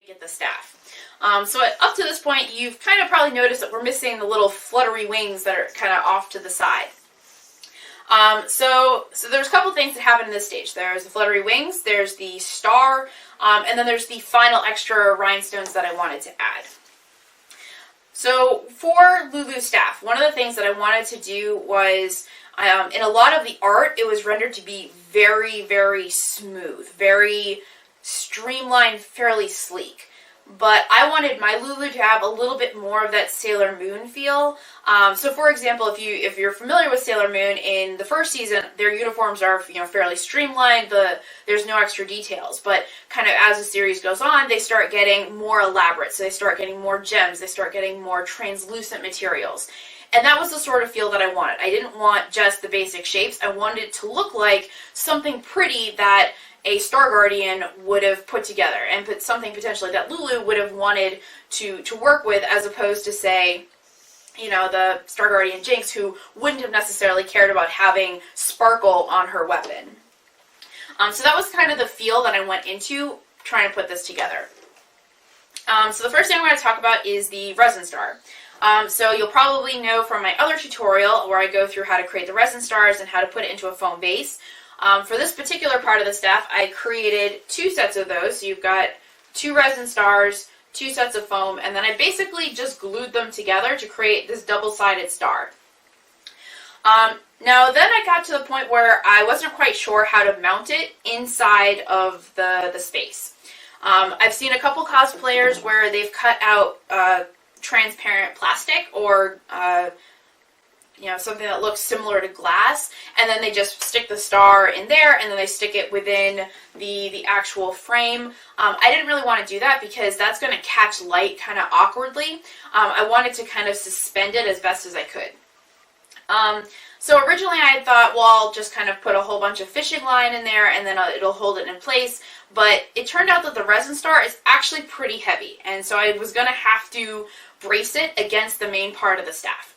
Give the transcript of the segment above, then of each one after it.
get the staff. So up to this point, you've kind of probably noticed that we're missing the little fluttery wings that are kind of off to the side. So there's a couple things that happen in this stage. There's the fluttery wings, there's the star, and then there's the final extra rhinestones that I wanted to add. So for Lulu's staff, one of the things that I wanted to do was, in a lot of the art, it was rendered to be very, very smooth, very streamlined, fairly sleek. But I wanted my Lulu to have a little bit more of that Sailor Moon feel. So for example, if you're familiar with Sailor Moon, in the first season, their uniforms are fairly streamlined. There's no extra details. But kind of as the series goes on, they start getting more elaborate. So they start getting more gems. They start getting more translucent materials. And that was the sort of feel that I wanted. I didn't want just the basic shapes. I wanted it to look like something pretty that a Star Guardian would have put together, and put something potentially that Lulu would have wanted to work with, as opposed to, say, the Star Guardian Jinx, who wouldn't have necessarily cared about having sparkle on her weapon. So that was kind of the feel that I went into trying to put this together. So the first thing I'm going to talk about is the resin star. So you'll probably know from my other tutorial where I go through how to create the resin stars and how to put it into a foam base. For this particular part of the staff, I created 2 sets of those. So you've got 2 resin stars, 2 sets of foam, and then I basically just glued them together to create this double-sided star. Now then I got to the point where I wasn't quite sure how to mount it inside of the space. I've seen a couple cosplayers where they've cut out transparent plastic or something that looks similar to glass, and then they just stick the star in there, and then they stick it within the actual frame. I didn't really want to do that because that's going to catch light kind of awkwardly. I wanted to kind of suspend it as best as I could. So originally I thought, well, I'll just kind of put a whole bunch of fishing line in there, and then it'll hold it in place. But it turned out that the resin star is actually pretty heavy, and so I was going to have to brace it against the main part of the staff.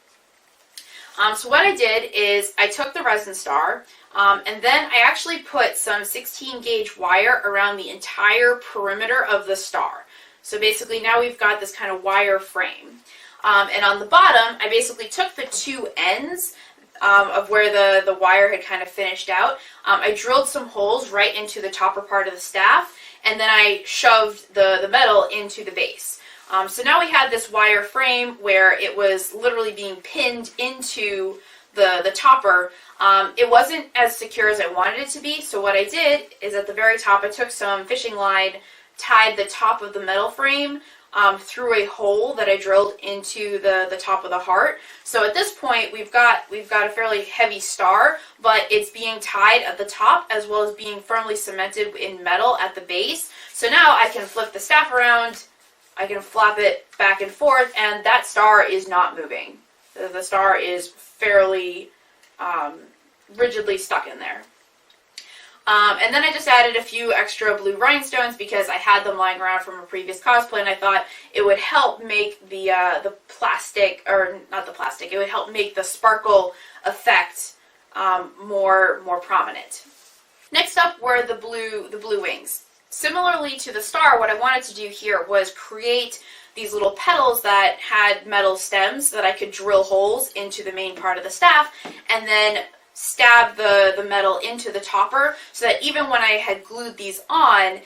So what I did is I took the resin star, and then I actually put some 16 gauge wire around the entire perimeter of the star. So basically now we've got this kind of wire frame. And on the bottom, I basically took the 2 ends of where the wire had kind of finished out. I drilled some holes right into the topper part of the staff, and then I shoved the metal into the base. So now we had this wire frame where it was literally being pinned into the topper. It wasn't as secure as I wanted it to be, so what I did is at the very top I took some fishing line, tied the top of the metal frame through a hole that I drilled into the top of the heart. So at this point we've got a fairly heavy star, but it's being tied at the top as well as being firmly cemented in metal at the base. So now I can flip the staff around, I can flap it back and forth, and that star is not moving. The star is fairly rigidly stuck in there. And then I just added a few extra blue rhinestones because I had them lying around from a previous cosplay, and I thought it would help make the plastic, or not the plastic, it would help make the sparkle effect more prominent. Next up were the blue wings. Similarly to the star, what I wanted to do here was create these little petals that had metal stems so that I could drill holes into the main part of the staff, and then stab the metal into the topper so that even when I had glued these on,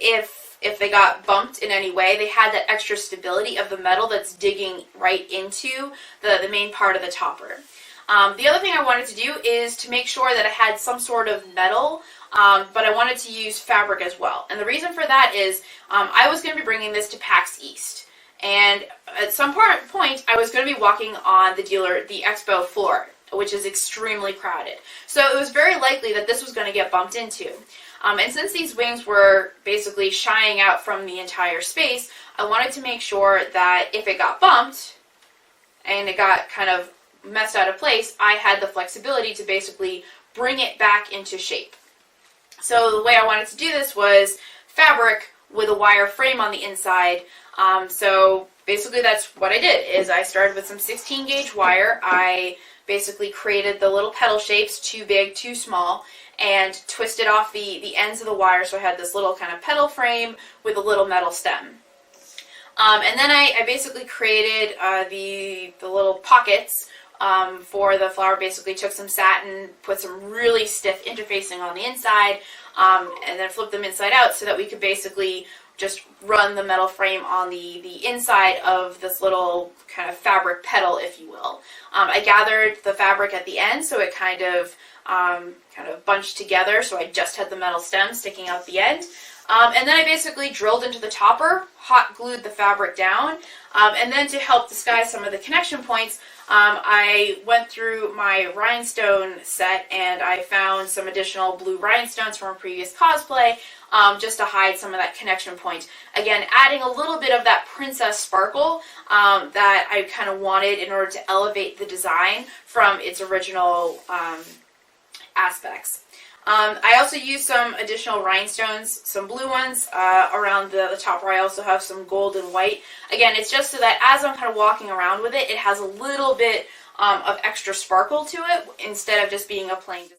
if they got bumped in any way, they had that extra stability of the metal that's digging right into the main part of the topper. The other thing I wanted to do is to make sure that I had some sort of metal, but I wanted to use fabric as well. And the reason for that is I was going to be bringing this to PAX East. And at some point, I was going to be walking on the expo floor, which is extremely crowded. So it was very likely that this was going to get bumped into. And since these wings were basically shying out from the entire space, I wanted to make sure that if it got bumped and it got kind of messed out of place, I had the flexibility to basically bring it back into shape. So the way I wanted to do this was fabric with a wire frame on the inside. So basically that's what I did, is I started with some 16 gauge wire. I basically created the little petal shapes, too big, too small, and twisted off the ends of the wire, so I had this little kind of petal frame with a little metal stem. And then I basically created the little pockets for the flower. Basically took some satin, put some really stiff interfacing on the inside, and then flipped them inside out so that we could basically just run the metal frame on the inside of this little kind of fabric petal, if you will. I gathered the fabric at the end, so it kind of bunched together, so I just had the metal stem sticking out the end. And then I basically drilled into the topper, hot glued the fabric down, and then to help disguise some of the connection points, I went through my rhinestone set and I found some additional blue rhinestones from a previous cosplay, just to hide some of that connection point. Again, adding a little bit of that princess sparkle that I kind of wanted in order to elevate the design from its original aspects. I also used some additional rhinestones, some blue ones around the top where I also have some gold and white. Again, it's just so that as I'm kind of walking around with it, it has a little bit of extra sparkle to it instead of just being a plain design.